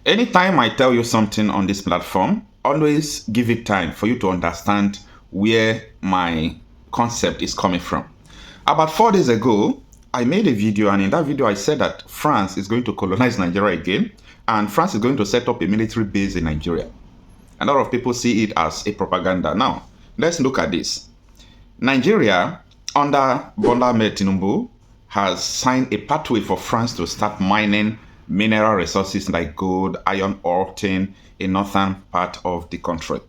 Anytime I tell you something on this platform, always give it time for you to understand where my concept is coming from. About 4 days ago, I made a video, and in that video I said that France is going to colonize Nigeria again, and France is going to set up a military base in Nigeria. A lot of people see it as a propaganda. Now, let's look at this. Nigeria, under Bola Tinubu, has signed a pathway for France to start mining mineral resources like gold, iron ore, tin in northern part of the country.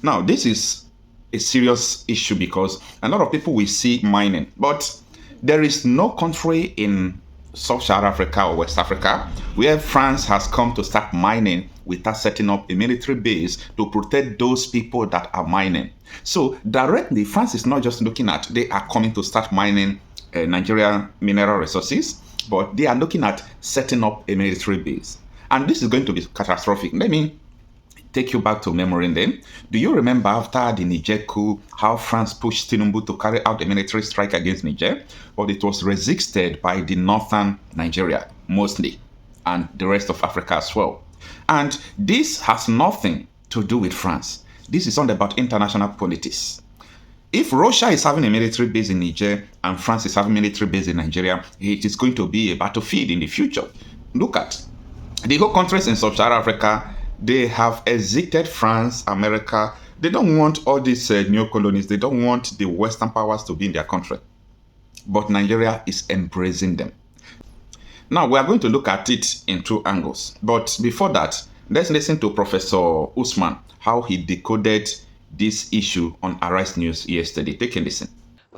Now, this is a serious issue because a lot of people will see mining, but there is no country in Sub-Saharan Africa or West Africa where France has come to start mining without setting up a military base to protect those people that are mining. So directly, France is not just looking at they are coming to start mining Nigerian mineral resources, but they are looking at setting up a military base. And this is going to be catastrophic. Let me take you back to memory then. Do you remember after the Niger coup, how France pushed Tinubu to carry out a military strike against Niger? But it was resisted by the northern Nigeria, mostly, and the rest of Africa as well. And this has nothing to do with France. This is all about international politics. If Russia is having a military base in Niger and France is having a military base in Nigeria, it is going to be a battlefield in the future. Look at the whole countries in Sub-Saharan Africa. They have exited France, America. They don't want all these neo-colonies. They don't want the Western powers to be in their country. But Nigeria is embracing them. Now, we are going to look at it in two angles. But before that, let's listen to Professor Usman, how he decoded this issue on Arise News yesterday. Take a listen.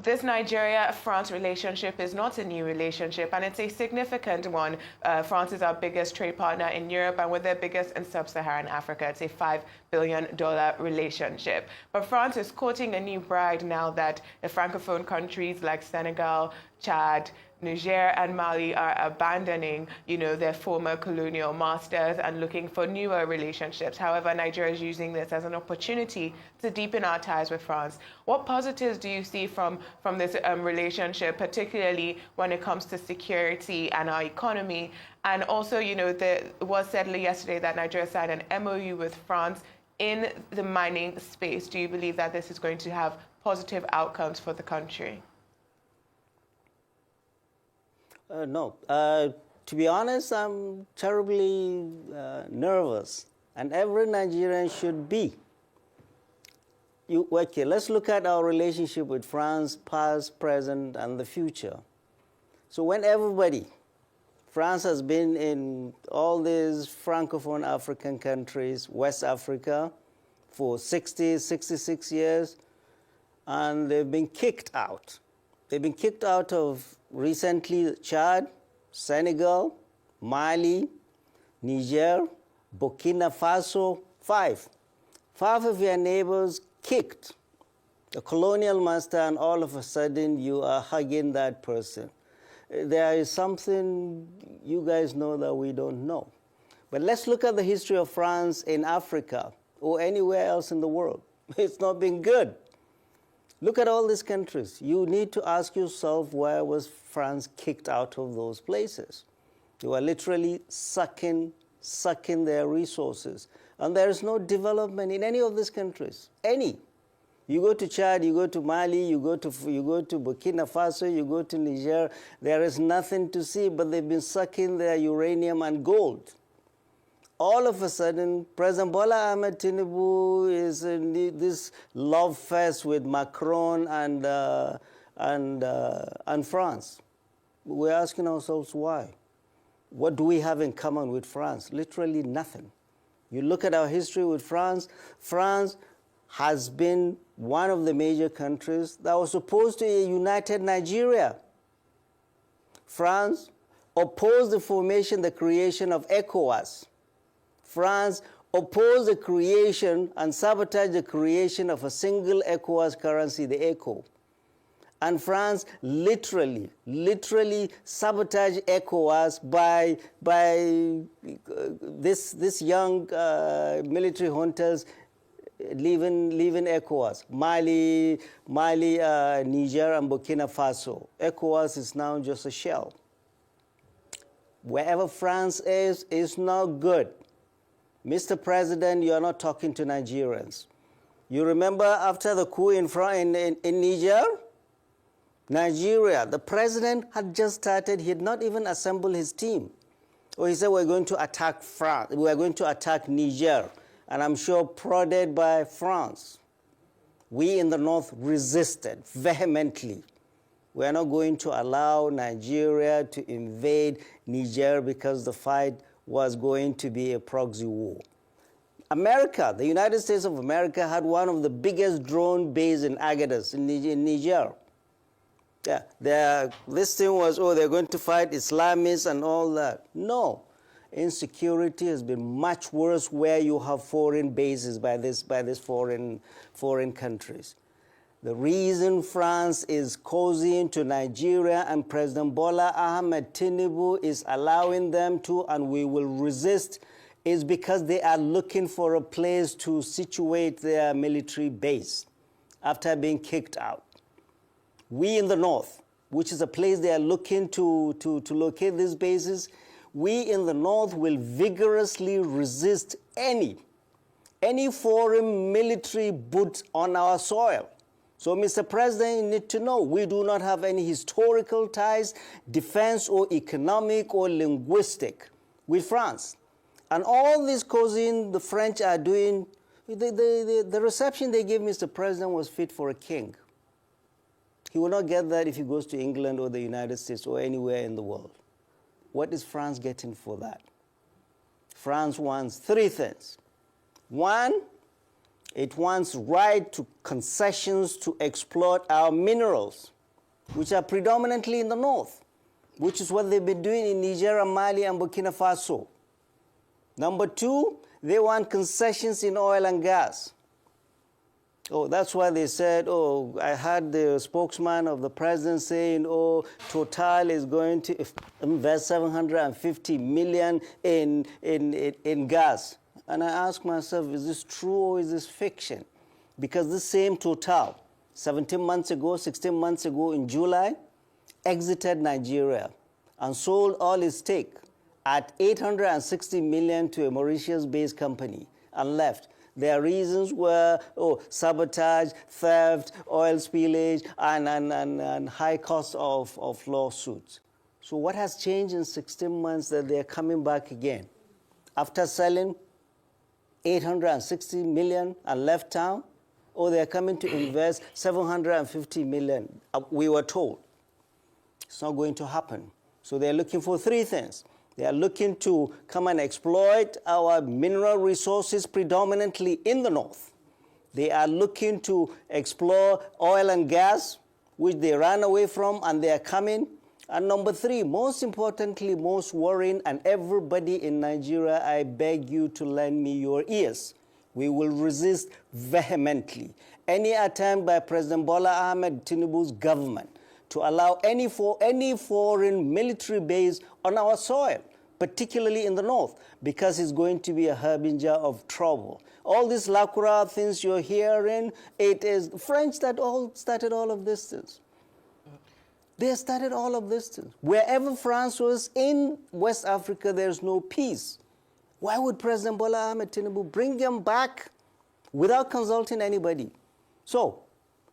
This Nigeria-France relationship is not a new relationship, and it's a significant one. France is our biggest trade partner in Europe, and we're their biggest in sub-Saharan Africa. It's a $5 billion relationship. But France is courting a new bride now that the Francophone countries like Senegal, Chad, Niger and Mali are abandoning, their former colonial masters and looking for newer relationships. However, Nigeria is using this as an opportunity to deepen our ties with France. What positives do you see from this relationship, particularly when it comes to security and our economy? And also, there was said yesterday that Nigeria signed an MOU with France in the mining space. Do you believe that this is going to have positive outcomes for the country? No. To be honest, I'm terribly nervous, and every Nigerian should be. Okay, let's look at our relationship with France, past, present, and the future. So when France has been in all these Francophone African countries, West Africa, for 66 years, and they've been kicked out. They've been kicked out of recently Chad, Senegal, Mali, Niger, Burkina Faso, five of your neighbors kicked a colonial master, and all of a sudden you are hugging that person. There is something you guys know that we don't know. But let's look at the history of France in Africa or anywhere else in the world. It's not been good. Look at all these countries. You need to ask yourself, where was France kicked out of those places? They were literally sucking their resources. And there is no development in any of these countries. Any. You go to Chad, you go to Mali, you go to Burkina Faso, you go to Niger, there is nothing to see, but they've been sucking their uranium and gold. All of a sudden, President Bola Ahmed Tinubu is in this love fest with Macron and France. We're asking ourselves why. What do we have in common with France? Literally nothing. You look at our history with France. France has been one of the major countries that was opposed to a united Nigeria. France opposed the creation of ECOWAS. France opposed the creation and sabotaged the creation of a single ECOWAS currency, the ECO. And France literally sabotaged ECOWAS by this young military hunters leaving ECOWAS. Mali, Niger, and Burkina Faso. ECOWAS is now just a shell. Wherever France is not good. Mr. President, you are not talking to Nigerians. You remember after the coup in Niger? Nigeria, the president had just started, he had not even assembled his team. Or he said, we're going to attack France, we're going to attack Niger, and I'm sure prodded by France. We in the North resisted vehemently. We are not going to allow Nigeria to invade Niger because the fight was going to be a proxy war. America, the United States of America, had one of the biggest drone bases in Agadas, in Niger. Yeah, this thing was, oh, they're going to fight Islamists and all that. No, insecurity has been much worse where you have foreign bases by these foreign countries. The reason France is cozying to Nigeria and President Bola Ahmed Tinubu is allowing them to, and we will resist, is because they are looking for a place to situate their military base after being kicked out. We in the North, which is a place they are looking to locate these bases, we in the North will vigorously resist any foreign military boot on our soil. So, Mr. President, you need to know, we do not have any historical ties, defense or economic or linguistic with France. And all this causing the French are doing, the reception they gave Mr. President was fit for a king. He will not get that if he goes to England or the United States or anywhere in the world. What is France getting for that? France wants three things. One, it wants right to concessions to exploit our minerals, which are predominantly in the north, which is what they've been doing in Niger, Mali, and Burkina Faso. Number two, they want concessions in oil and gas. Oh, that's why they said, oh, I heard the spokesman of the president saying, oh, Total is going to invest 750 million in gas. And I ask myself, is this true or is this fiction? Because this same Total, 17 months ago, 16 months ago in July, exited Nigeria and sold all its stake at 860 million to a Mauritius-based company and left. Their reasons were sabotage, theft, oil spillage, and high cost of lawsuits. So what has changed in 16 months that they're coming back again? After selling 860 million and left town, or they're coming to invest 750 million, we were told. It's not going to happen. So they're looking for three things. They are looking to come and exploit our mineral resources predominantly in the north. They are looking to explore oil and gas, which they ran away from, and they are coming. And number three, most importantly, most worrying, and everybody in Nigeria, I beg you to lend me your ears. We will resist vehemently any attempt by President Bola Ahmed Tinubu's government to allow any foreign military base on our soil, particularly in the north, because it's going to be a harbinger of trouble. All these lacura things you're hearing, it is the French that started all of these things. They started all of these things. Wherever France was in West Africa, there's no peace. Why would President Bola Ahmed Tinubu bring them back without consulting anybody? So,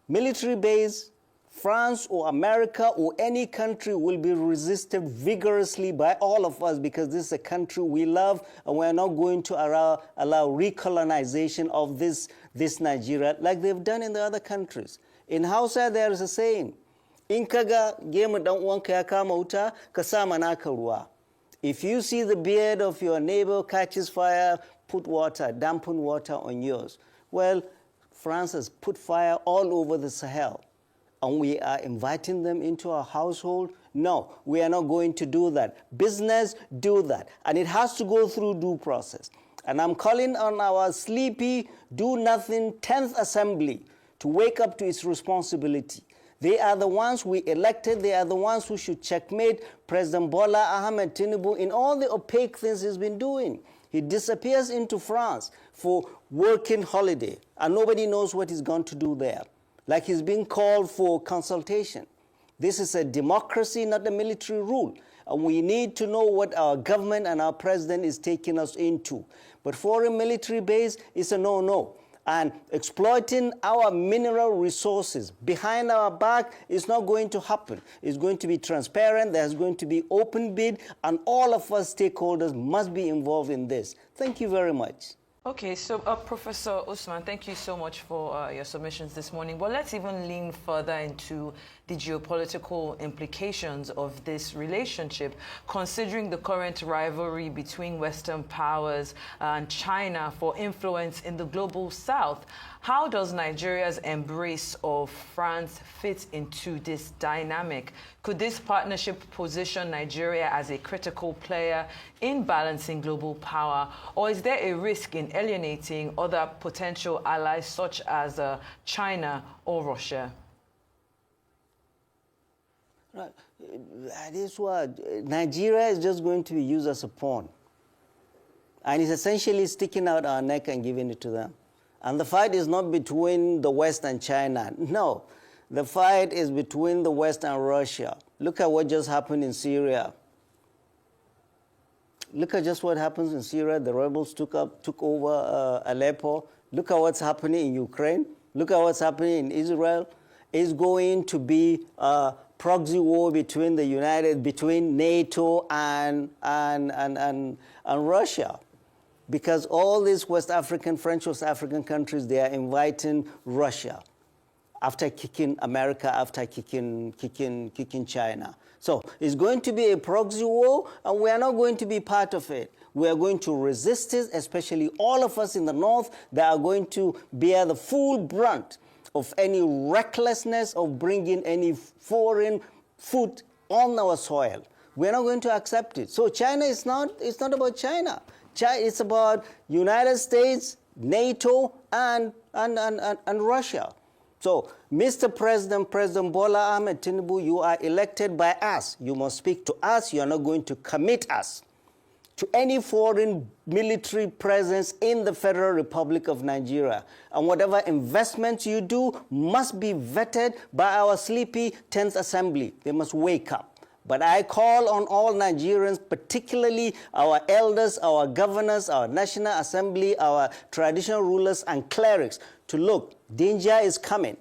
military base, France or America or any country will be resisted vigorously by all of us because this is a country we love and we're not going to allow recolonization of this Nigeria like they've done in the other countries. In Hausa, there is a saying, in kaga gemu dan uwanka ya kama wuta, ka sa naka ruwa. If you see the beard of your neighbor catches fire, put water, dampen water on yours. Well, France has put fire all over the Sahel. And we are inviting them into our household? No, we are not going to do that. Business, do that. And it has to go through due process. And I'm calling on our sleepy, do-nothing 10th Assembly to wake up to its responsibility. They are the ones we elected. They are the ones who should checkmate President Bola Ahmed Tinubu in all the opaque things he's been doing. He disappears into France for working holiday, and nobody knows what he's going to do there. Like he's being called for consultation. This is a democracy, not a military rule. And we need to know what our government and our president is taking us into. But foreign military base is a no-no. And exploiting our mineral resources behind our back is not going to happen. It's going to be transparent, there's going to be open bid, and all of us stakeholders must be involved in this. Thank you very much. Okay, so Professor Usman, thank you so much for your submissions this morning. But let's even lean further into the geopolitical implications of this relationship, considering the current rivalry between Western powers and China for influence in the global South. How does Nigeria's embrace of France fit into this dynamic? Could this partnership position Nigeria as a critical player in balancing global power, or is there a risk in alienating other potential allies such as China or Russia? Right. This what Nigeria is just going to be used as a pawn, and it's essentially sticking out our neck and giving it to them. And the fight is not between the West and China. No, the fight is between the West and Russia. Look at what just happened in Syria. Look at just what happens in Syria. The rebels took over Aleppo. Look at what's happening in Ukraine. Look at what's happening in Israel. It's going to be a proxy war between between NATO and Russia. Because all these French West African countries, they are inviting Russia after kicking America, after kicking China. So it's going to be a proxy war, and we are not going to be part of it. We are going to resist it, especially all of us in the North that are going to bear the full brunt of any recklessness of bringing any foreign food on our soil. We're not going to accept it. So China is it's not about China. It's about United States, NATO, and Russia. So, Mr. President, President Bola Ahmed Tinubu, you are elected by us. You must speak to us. You are not going to commit us to any foreign military presence in the Federal Republic of Nigeria. And whatever investments you do must be vetted by our sleepy 10th Assembly. They must wake up. But I call on all Nigerians, particularly our elders, our governors, our National Assembly, our traditional rulers and clerics, to look, danger is coming.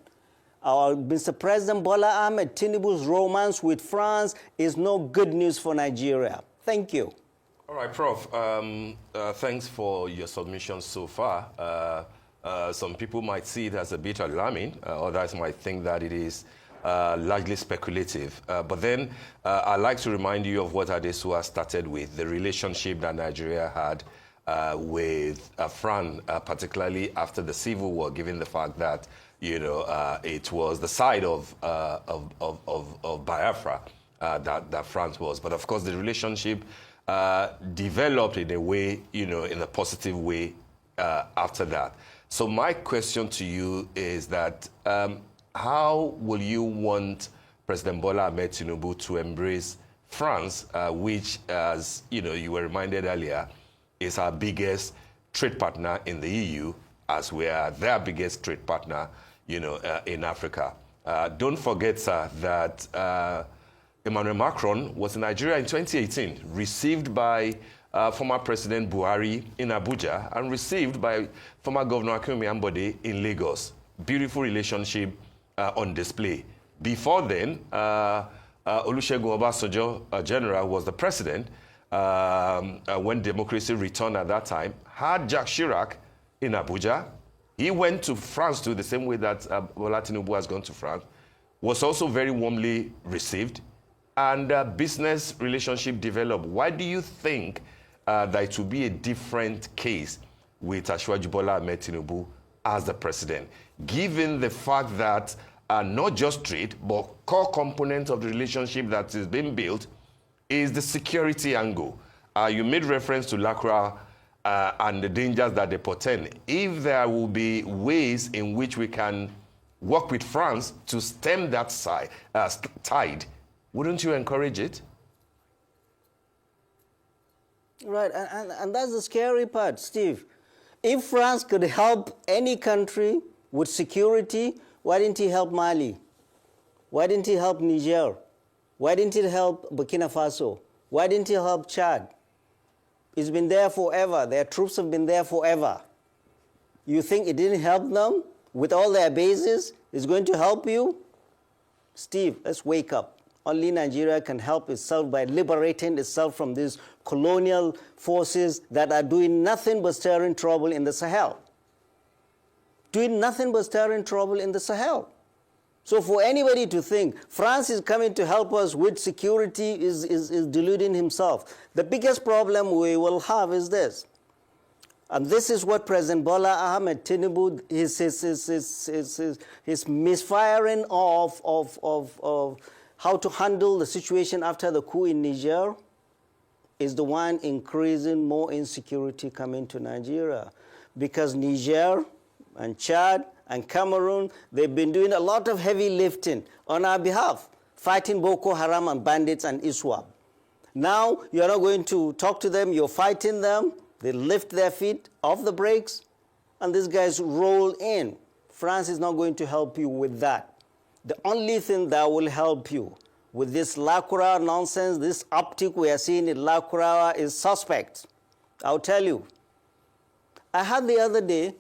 Our Mr. President Bola Ahmed Tinubu's romance with France is no good news for Nigeria. Thank you. All right, Prof. Thanks for your submissions so far. Some people might see it as a bit alarming. Others might think that it is largely speculative. But then I'd like to remind you of what Adesua started with, the relationship that Nigeria had with France, particularly after the Civil War, given the fact that, it was the side of Biafra that France was. But of course, the relationship developed in a way, in a positive way after that. So my question to you is that how will you want President Bola Ahmed Tinubu to embrace France, which, as you were reminded earlier, is our biggest trade partner in the EU, as we are their biggest trade partner, in Africa? Don't forget, sir, that Emmanuel Macron was in Nigeria in 2018, received by former President Buhari in Abuja, and received by former Governor Akinwumi Ambode in Lagos. Beautiful relationship on display. Before then, Olusegun Obasanjo, General, was the president when democracy returned at that time, had Jacques Chirac in Abuja. He went to France too, the same way that Bola Tinubu has gone to France, was also very warmly received, and business relationship developed. Why do you think that it will be a different case with Asiwaju Bola Ahmed Tinubu as the president, given the fact that not just trade, but core component of the relationship that is being built is the security angle? You made reference to LACRA and the dangers that they portend. If there will be ways in which we can work with France to stem that tide, wouldn't you encourage it? Right, and that's the scary part, Steve. If France could help any country with security, why didn't he help Mali? Why didn't he help Niger? Why didn't he help Burkina Faso? Why didn't he help Chad? It's been there forever. Their troops have been there forever. You think it didn't help them with all their bases? It's going to help you? Steve, let's wake up. Only Nigeria can help itself by liberating itself from these colonial forces that are doing nothing but stirring trouble in the Sahel. Doing nothing but stirring trouble in the Sahel. So for anybody to think France is coming to help us with security is deluding himself. The biggest problem we will have is this. And this is what President Bola Ahmed Tinubu, his misfiring of how to handle the situation after the coup in Niger is the one increasing more insecurity coming to Nigeria. Because Niger and Chad and Cameroon, they've been doing a lot of heavy lifting on our behalf, fighting Boko Haram and bandits and ISWAP. Now, you're not going to talk to them, you're fighting them, they lift their feet off the brakes, and these guys roll in. France is not going to help you with that. The only thing that will help you with this Lakura nonsense, this optic we are seeing in Lakura is suspect. I'll tell you. I had the other day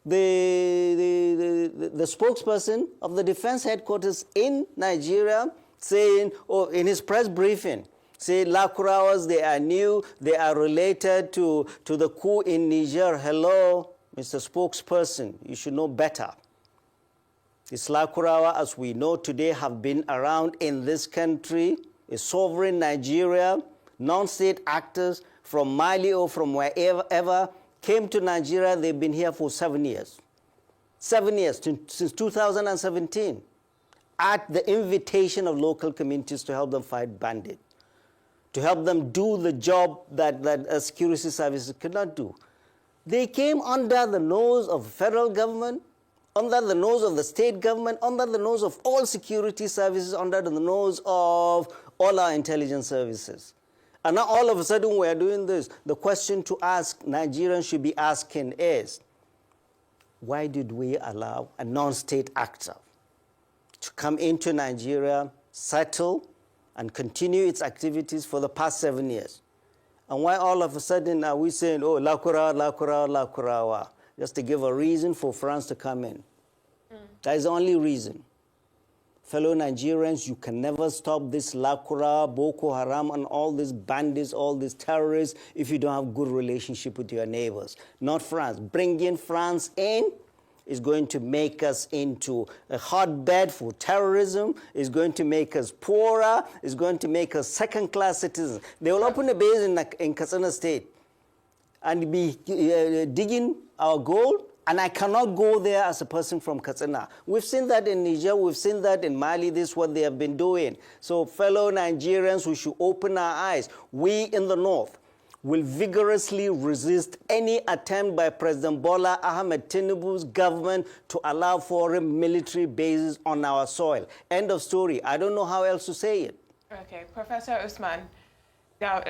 the spokesperson of the defense headquarters in Nigeria saying, in his press briefing, say Lakurawas, they are new, they are related to the coup in Niger. Hello, Mr. Spokesperson, you should know better. These Lakurawa, as we know today, have been around in this country, a sovereign Nigeria, non-state actors from Mali or from wherever came to Nigeria. They've been here for 7 years. 7 years, since 2017, at the invitation of local communities to help them fight bandits, to help them do the job that security services could not do. They came under the nose of the federal government, under the nose of the state government, under the nose of all security services, under the nose of all our intelligence services. And now all of a sudden we are doing this. The question to ask Nigerians should be asking is, why did we allow a non-state actor to come into Nigeria, settle, and continue its activities for the past 7 years? And why all of a sudden are we saying, oh, Lakura, Lakura, Lakurawa, just to give a reason for France to come in? That is the only reason. Fellow Nigerians, you can never stop this Lakura, Boko Haram, and all these bandits, all these terrorists, if you don't have good relationship with your neighbors. Not France. Bringing France in is going to make us into a hotbed for terrorism, is going to make us poorer, is going to make us second-class citizens. They will open a base in Katsina State and be digging our gold, and I cannot go there as a person from Katsina. We've seen that in Niger, we've seen that in Mali. This is what they have been doing. So fellow Nigerians, we should open our eyes. We in the north will vigorously resist any attempt by President Bola Ahmed Tinubu's government to allow foreign military bases on our soil. End of story. I don't know how else to say it. Okay, Professor Usman. Now,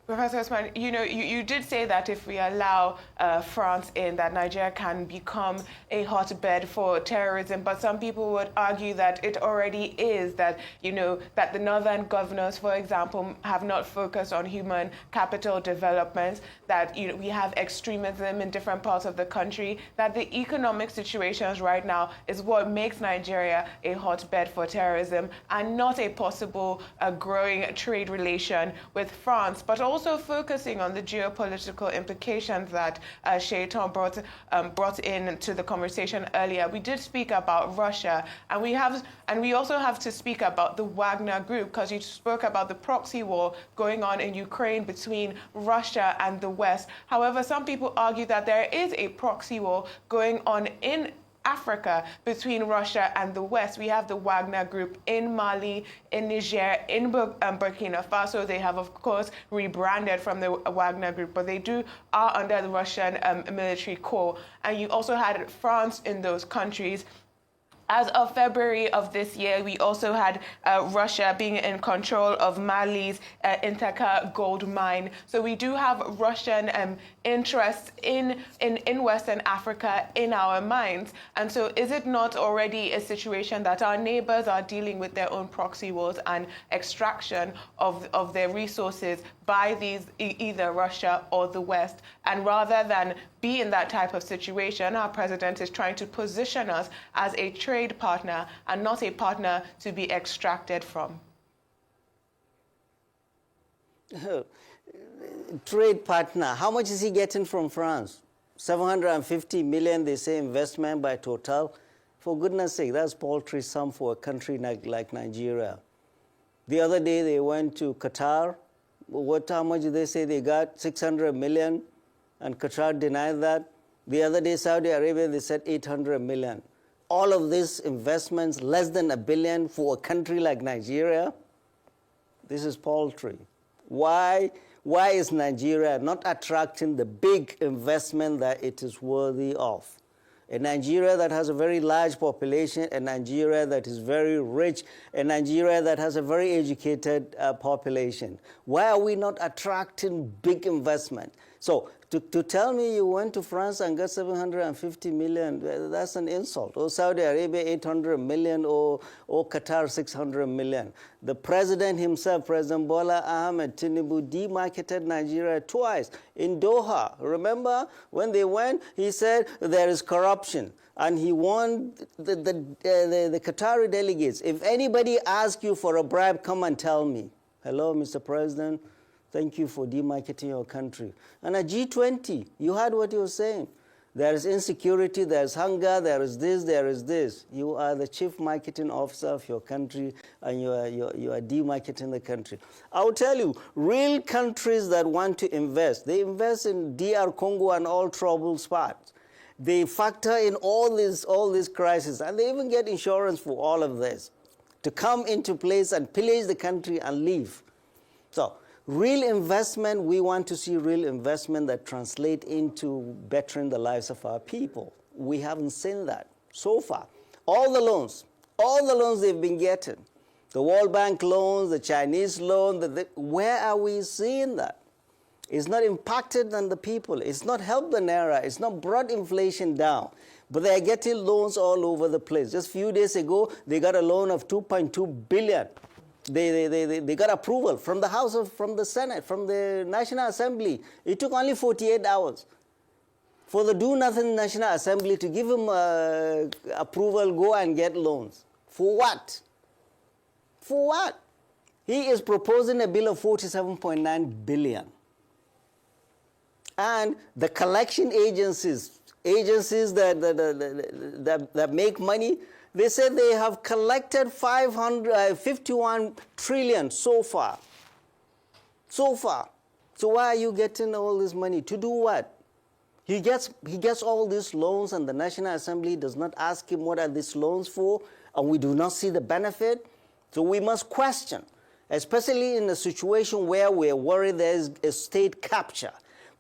Professor Usman, you did say that if we allow France in, that Nigeria can become a hotbed for terrorism, but some people would argue that it already is, that, that the northern governors, for example, have not focused on human capital development, that we have extremism in different parts of the country, that the economic situations right now is what makes Nigeria a hotbed for terrorism and not a possible growing trade relation with France, but also focusing on the geopolitical implications that Shaitan brought into the conversation earlier. We did speak about Russia, and we also have to speak about the Wagner Group, because you spoke about the proxy war going on in Ukraine between Russia and the West. However, some people argue that there is a proxy war going on in Africa between Russia and the West. We have the Wagner Group in Mali, in Niger, in Burkina Faso. They have, of course, rebranded from the Wagner Group, but they are under the Russian military core. And you also had France in those countries. As of February of this year, we also had Russia being in control of Mali's Intaka gold mine. So we do have Russian interests in Western Africa in our minds. And so is it not already a situation that our neighbors are dealing with their own proxy wars and extraction of their resources by either Russia or the West? And rather than be in that type of situation, our president is trying to position us as a trade partner and not a partner to be extracted from. Trade partner, how much is he getting from France? 750 million, they say, investment by Total. For goodness sake, that's paltry sum for a country like Nigeria. The other day they went to Qatar. How much did they say they got? 600 million, and Qatar denied that. The other day, Saudi Arabia, they said 800 million. All of these investments, less than $1 billion for a country like Nigeria. This is paltry. Why is Nigeria not attracting the big investment that it is worthy of? A Nigeria that has a very large population, a Nigeria that is very rich, a Nigeria that has a very educated population. Why are we not attracting big investment? So to tell me you went to France and got 750 million, that's an insult. Or Saudi Arabia, 800 million, or Qatar, 600 million. The president himself, President Bola Ahmed Tinubu, demarketed Nigeria twice in Doha. Remember when they went, he said there is corruption. And he warned the Qatari delegates, if anybody asks you for a bribe, come and tell me. Hello, Mr. President. Thank you for demarketing your country. And at G20, you heard what he was saying. There is insecurity, there is hunger, there is this, there is this. You are the chief marketing officer of your country, and you are demarketing the country. I will tell you, real countries that want to invest, they invest in DR Congo and all troubled spots. They factor in all these crises, and they even get insurance for all of this to come into place and pillage the country and leave. So, real investment, we want to see real investment that translate into bettering the lives of our people. We haven't seen that so far. All the loans they've been getting, the World Bank loans, the Chinese loan, where are we seeing that? It's not impacted on the people. It's not helped the Naira. It's not brought inflation down. But they're getting loans all over the place. Just a few days ago, they got a loan of 2.2 billion. They got approval from the House, from the Senate, from the National Assembly. It took only 48 hours for the do-nothing National Assembly to give him approval, go and get loans. For what? For what? He is proposing a bill of 47.9 billion. And the collection agencies that make money, they said they have collected 51 trillion so far. So far. So why are you getting all this money? To do what? He gets all these loans, and the National Assembly does not ask him what are these loans for, and we do not see the benefit. So we must question, especially in a situation where we're worried there is a state capture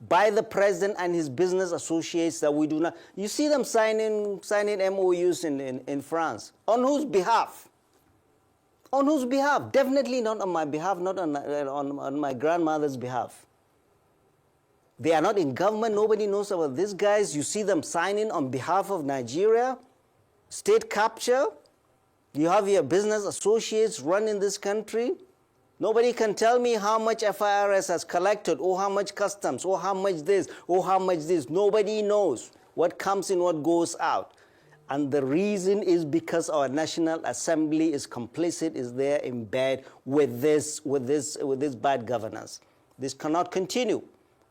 by the president and his business associates that we do not. You see them signing MOUs in France. On whose behalf? On whose behalf? Definitely not on my behalf, not on my grandmother's behalf. They are not in government. Nobody knows about these guys. You see them signing on behalf of Nigeria. State capture. You have your business associates running this country. Nobody can tell me how much FIRS has collected, or how much customs, or how much this, or how much this. Nobody knows what comes in, what goes out. And the reason is because our National Assembly is complicit, is there in bed with this bad governance. This cannot continue.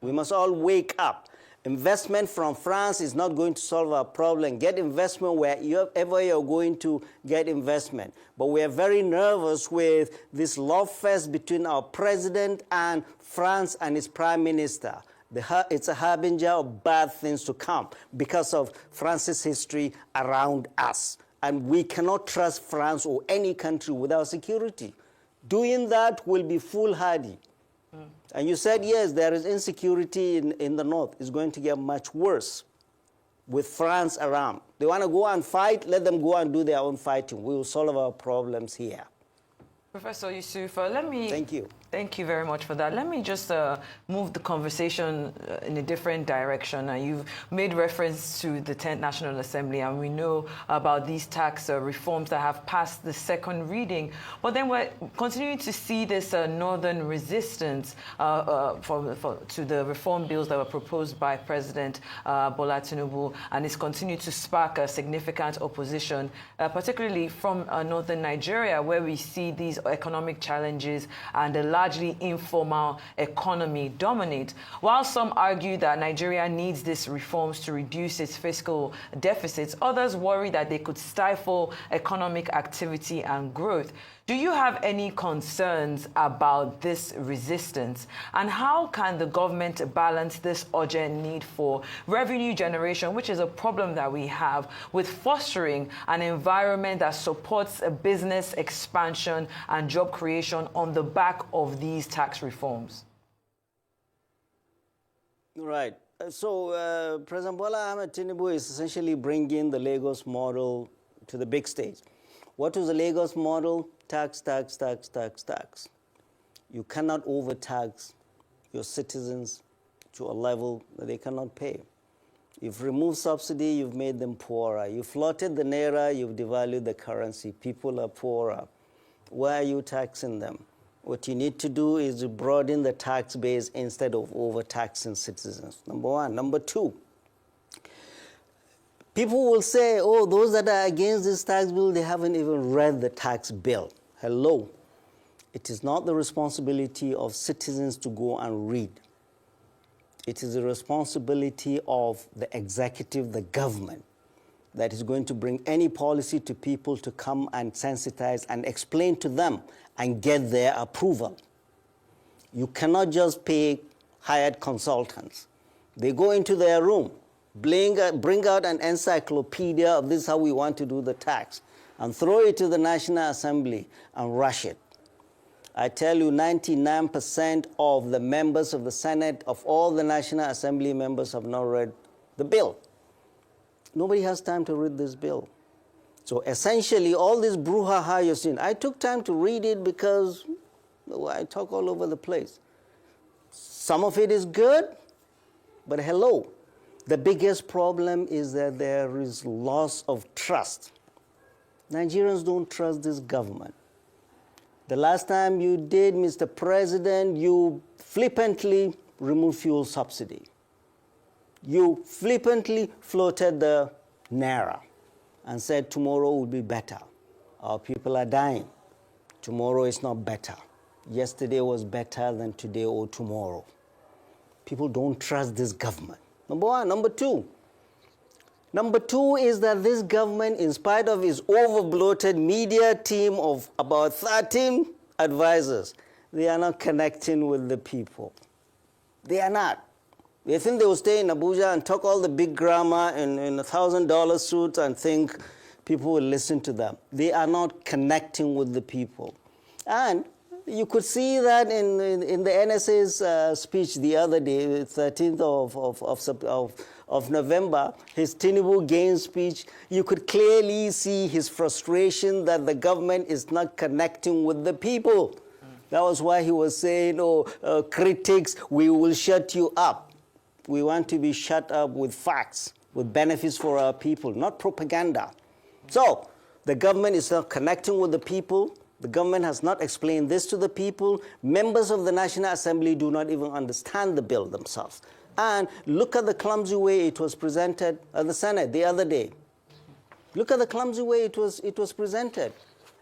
We must all wake up. Investment from France is not going to solve our problem. Get investment wherever you're going to get investment. But we are very nervous with this love fest between our president and France and his prime minister. It's a harbinger of bad things to come because of France's history around us. And we cannot trust France or any country without security. Doing that will be foolhardy. And you said, yes, there is insecurity in the north. It's going to get much worse. with France around. They want to go and fight, let them go and do their own fighting. We will solve our problems here. Professor Yusufa, let me... Thank you. Thank you very much for that. Let me just move the conversation in a different direction. You've made reference to the 10th National Assembly, and we know about these tax reforms that have passed the second reading. But then we're continuing to see this northern resistance to the reform bills that were proposed by President Bola Tinubu, and it's continued to spark a significant opposition, particularly from northern Nigeria, where we see these economic challenges and the largely informal economy dominate. While some argue that Nigeria needs these reforms to reduce its fiscal deficits, others worry that they could stifle economic activity and growth. Do you have any concerns about this resistance? And how can the government balance this urgent need for revenue generation, which is a problem that we have, with fostering an environment that supports a business expansion and job creation on the back of these tax reforms? Right. So President Bola Ahmed Tinubu is essentially bringing the Lagos model to the big stage. What was the Lagos model? Tax, tax, tax, tax, tax. You cannot overtax your citizens to a level that they cannot pay. You've removed subsidy, you've made them poorer. You floated the naira, you've devalued the currency. People are poorer. Why are you taxing them? What you need to do is to broaden the tax base instead of overtaxing citizens, number one. Number two, people will say, oh, those that are against this tax bill, they haven't even read the tax bill. Hello. It is not the responsibility of citizens to go and read. It is the responsibility of the executive, the government, that is going to bring any policy to people to come and sensitize and explain to them and get their approval. You cannot just pay hired consultants. They go into their room, bring out an encyclopedia of this is how we want to do the tax, and throw it to the National Assembly and rush it. I tell you, 99% of the members of the Senate, of all the National Assembly members, have not read the bill. Nobody has time to read this bill. So essentially, all this brouhaha you're seeing, I took time to read it because I talk all over the place. Some of it is good, but hello. The biggest problem is that there is loss of trust. Nigerians don't trust this government. The last time you did, Mr. President, you flippantly removed fuel subsidy. You flippantly floated the naira and said tomorrow will be better. Our people are dying. Tomorrow is not better. Yesterday was better than today or tomorrow. People don't trust this government. Number one. Number two. Number two is that this government, in spite of its over-bloated media team of about 13 advisors, they are not connecting with the people. They are not. They think they will stay in Abuja and talk all the big grammar in $1,000 suits and think people will listen to them. They are not connecting with the people. And you could see that in the NSA's speech the other day, 13th of November, his Tinubu Gain speech. You could clearly see his frustration that the government is not connecting with the people. That was why he was saying, critics, we will shut you up. We want to be shut up with facts, with benefits for our people, not propaganda. So the government is not connecting with the people. The government has not explained this to the people. Members of the National Assembly do not even understand the bill themselves. And look at the clumsy way it was presented at the Senate the other day. Look at the clumsy way it was presented.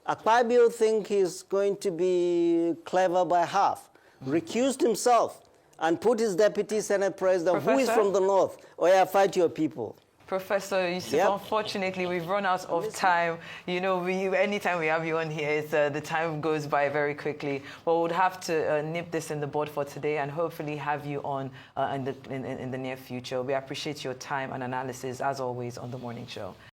Ekpa thinks he's going to be clever by half, recused himself, and put his deputy Senate president, who is from the north, fight your people. Professor Yusuf, unfortunately, we've run out of time. You know, anytime we have you on here, the time goes by very quickly. But we'll have to nip this in the bud for today and hopefully have you on in the near future. We appreciate your time and analysis, as always, on The Morning Show.